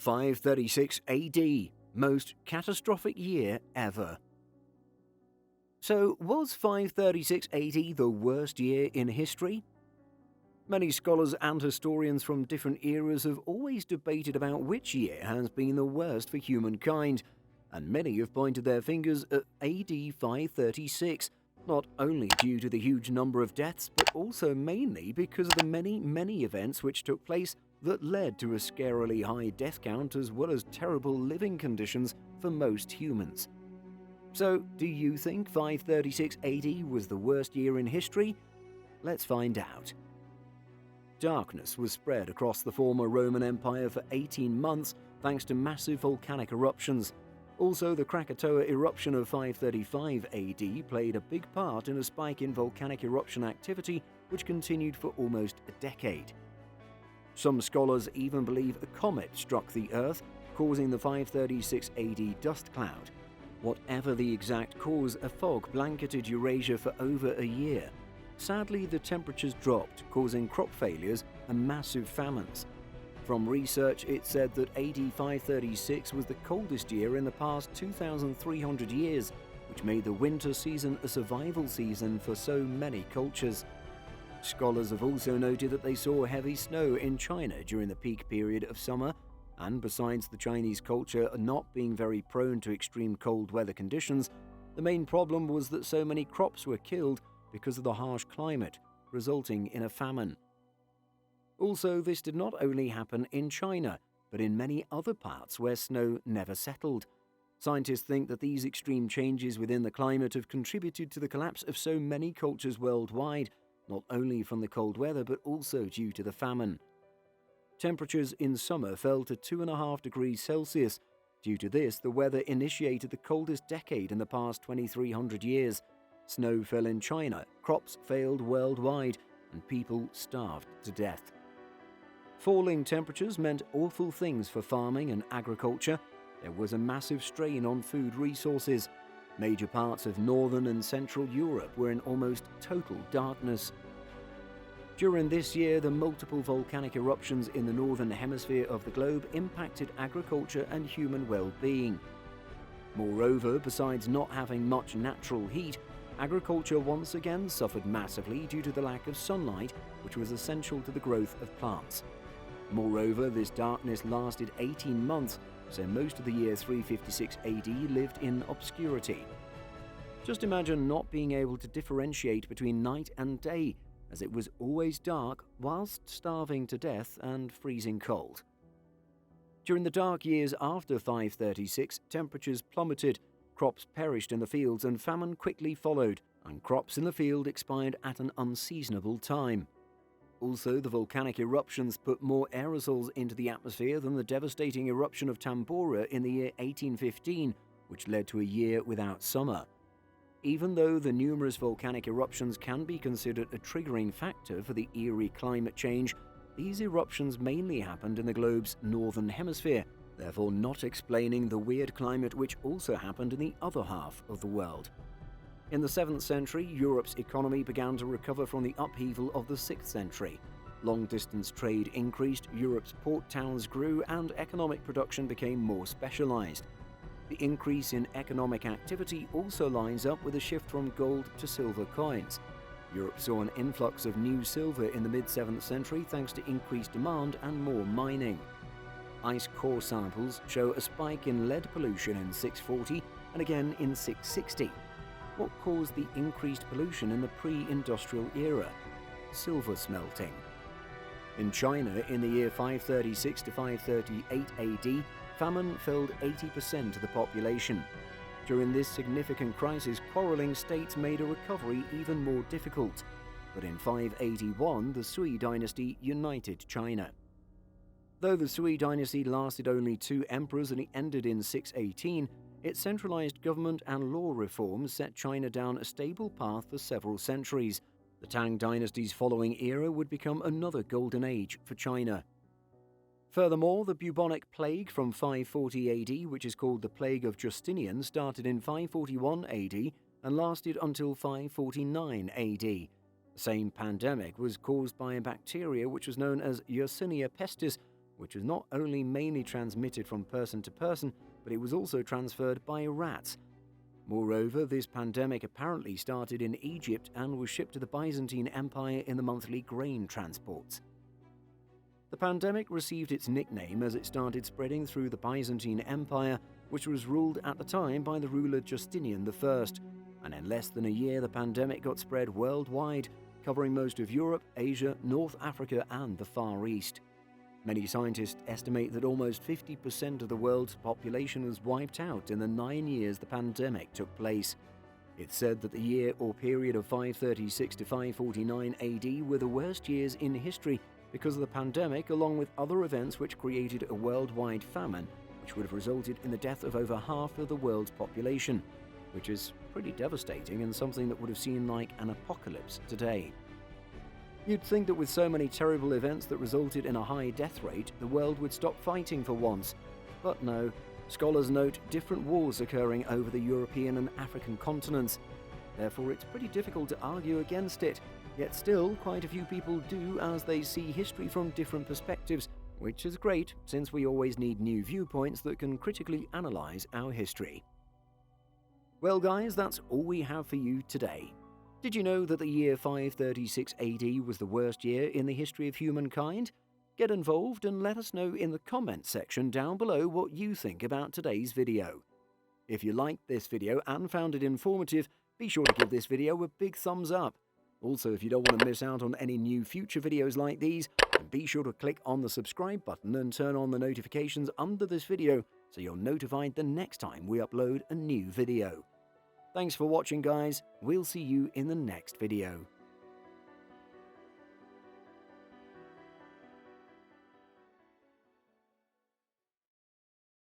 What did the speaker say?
536 AD, most catastrophic year ever. So, was 536 AD the worst year in history? Many scholars and historians from different eras have always debated about which year has been the worst for humankind, and many have pointed their fingers at AD 536, not only due to the huge number of deaths, but also mainly because of the many events which took place that led to a scarily high death count as well as terrible living conditions for most humans. So, do you think 536 AD was the worst year in history? Let's find out. Darkness was spread across the former Roman Empire for 18 months thanks to massive volcanic eruptions. Also, the Krakatoa eruption of 535 AD played a big part in a spike in volcanic eruption activity which continued for almost a decade. Some scholars even believe a comet struck the Earth, causing the 536 AD dust cloud. Whatever the exact cause, a fog blanketed Eurasia for over a year. Sadly, the temperatures dropped, causing crop failures and massive famines. From research, it said that AD 536 was the coldest year in the past 2,300 years, which made the winter season a survival season for so many cultures. Scholars have also noted that they saw heavy snow in China during the peak period of summer, and besides the Chinese culture not being very prone to extreme cold weather conditions, the main problem was that so many crops were killed because of the harsh climate, resulting in a famine. Also, this did not only happen in China, but in many other parts where snow never settled. Scientists think that these extreme changes within the climate have contributed to the collapse of so many cultures worldwide, not only from the cold weather but also due to the famine. Temperatures in summer fell to 2.5 degrees Celsius. Due to this, the weather initiated the coldest decade in the past 2,300 years. Snow fell in China, crops failed worldwide, and people starved to death. Falling temperatures meant awful things for farming and agriculture. There was a massive strain on food resources. Major parts of northern and central Europe were in almost total darkness. During this year, the multiple volcanic eruptions in the northern hemisphere of the globe impacted agriculture and human well-being. Moreover, besides not having much natural heat, agriculture once again suffered massively due to the lack of sunlight, which was essential to the growth of plants. Moreover, this darkness lasted 18 months, so most of the year 356 AD lived in obscurity. Just imagine not being able to differentiate between night and day, as it was always dark whilst starving to death and freezing cold. During the dark years after 536, temperatures plummeted, crops perished in the fields and famine quickly followed, and crops in the field expired at an unseasonable time. Also, the volcanic eruptions put more aerosols into the atmosphere than the devastating eruption of Tambora in the year 1815, which led to a year without summer. Even though the numerous volcanic eruptions can be considered a triggering factor for the eerie climate change, these eruptions mainly happened in the globe's northern hemisphere, therefore not explaining the weird climate which also happened in the other half of the world. In the 7th century, Europe's economy began to recover from the upheaval of the 6th century. Long-distance trade increased, Europe's port towns grew, and economic production became more specialized. The increase in economic activity also lines up with a shift from gold to silver coins. Europe saw an influx of new silver in the mid-7th century thanks to increased demand and more mining. Ice core samples show a spike in lead pollution in 640 and again in 660. What caused the increased pollution in the pre-industrial era? Silver smelting. In China, in the year 536 to 538 AD, famine felled 80% of the population. During this significant crisis, quarreling states made a recovery even more difficult. But in 581, the Sui dynasty united China. Though the Sui dynasty lasted only 2 emperors and it ended in 618, its centralized government and law reforms set China down a stable path for several centuries. The Tang dynasty's following era would become another golden age for China. Furthermore, the bubonic plague from 540 AD, which is called the Plague of Justinian, started in 541 AD and lasted until 549 AD. The same pandemic was caused by a bacteria which was known as Yersinia pestis, which was not only mainly transmitted from person to person, but it was also transferred by rats. Moreover, this pandemic apparently started in Egypt and was shipped to the Byzantine Empire in the monthly grain transports. The pandemic received its nickname as it started spreading through the Byzantine Empire, which was ruled at the time by the ruler Justinian I, and in less than a year the pandemic got spread worldwide, covering most of Europe, Asia, North Africa and the Far East. Many scientists estimate that almost 50% of the world's population was wiped out in the 9 years the pandemic took place. It's said that the year or period of 536 to 549 AD were the worst years in history because of the pandemic, along with other events which created a worldwide famine, which would have resulted in the death of over half of the world's population, which is pretty devastating and something that would have seemed like an apocalypse today. You'd think that with so many terrible events that resulted in a high death rate, the world would stop fighting for once. But no, scholars note different wars occurring over the European and African continents. Therefore, it's pretty difficult to argue against it. Yet still, quite a few people do, as they see history from different perspectives, which is great since we always need new viewpoints that can critically analyze our history. Well guys, that's all we have for you today. Did you know that the year 536 AD was the worst year in the history of humankind? Get involved and let us know in the comments section down below what you think about today's video. If you liked this video and found it informative, be sure to give this video a big thumbs up. Also, if you don't want to miss out on any new future videos like these, then be sure to click on the subscribe button and turn on the notifications under this video so you're notified the next time we upload a new video. Thanks for watching guys, we'll see you in the next video.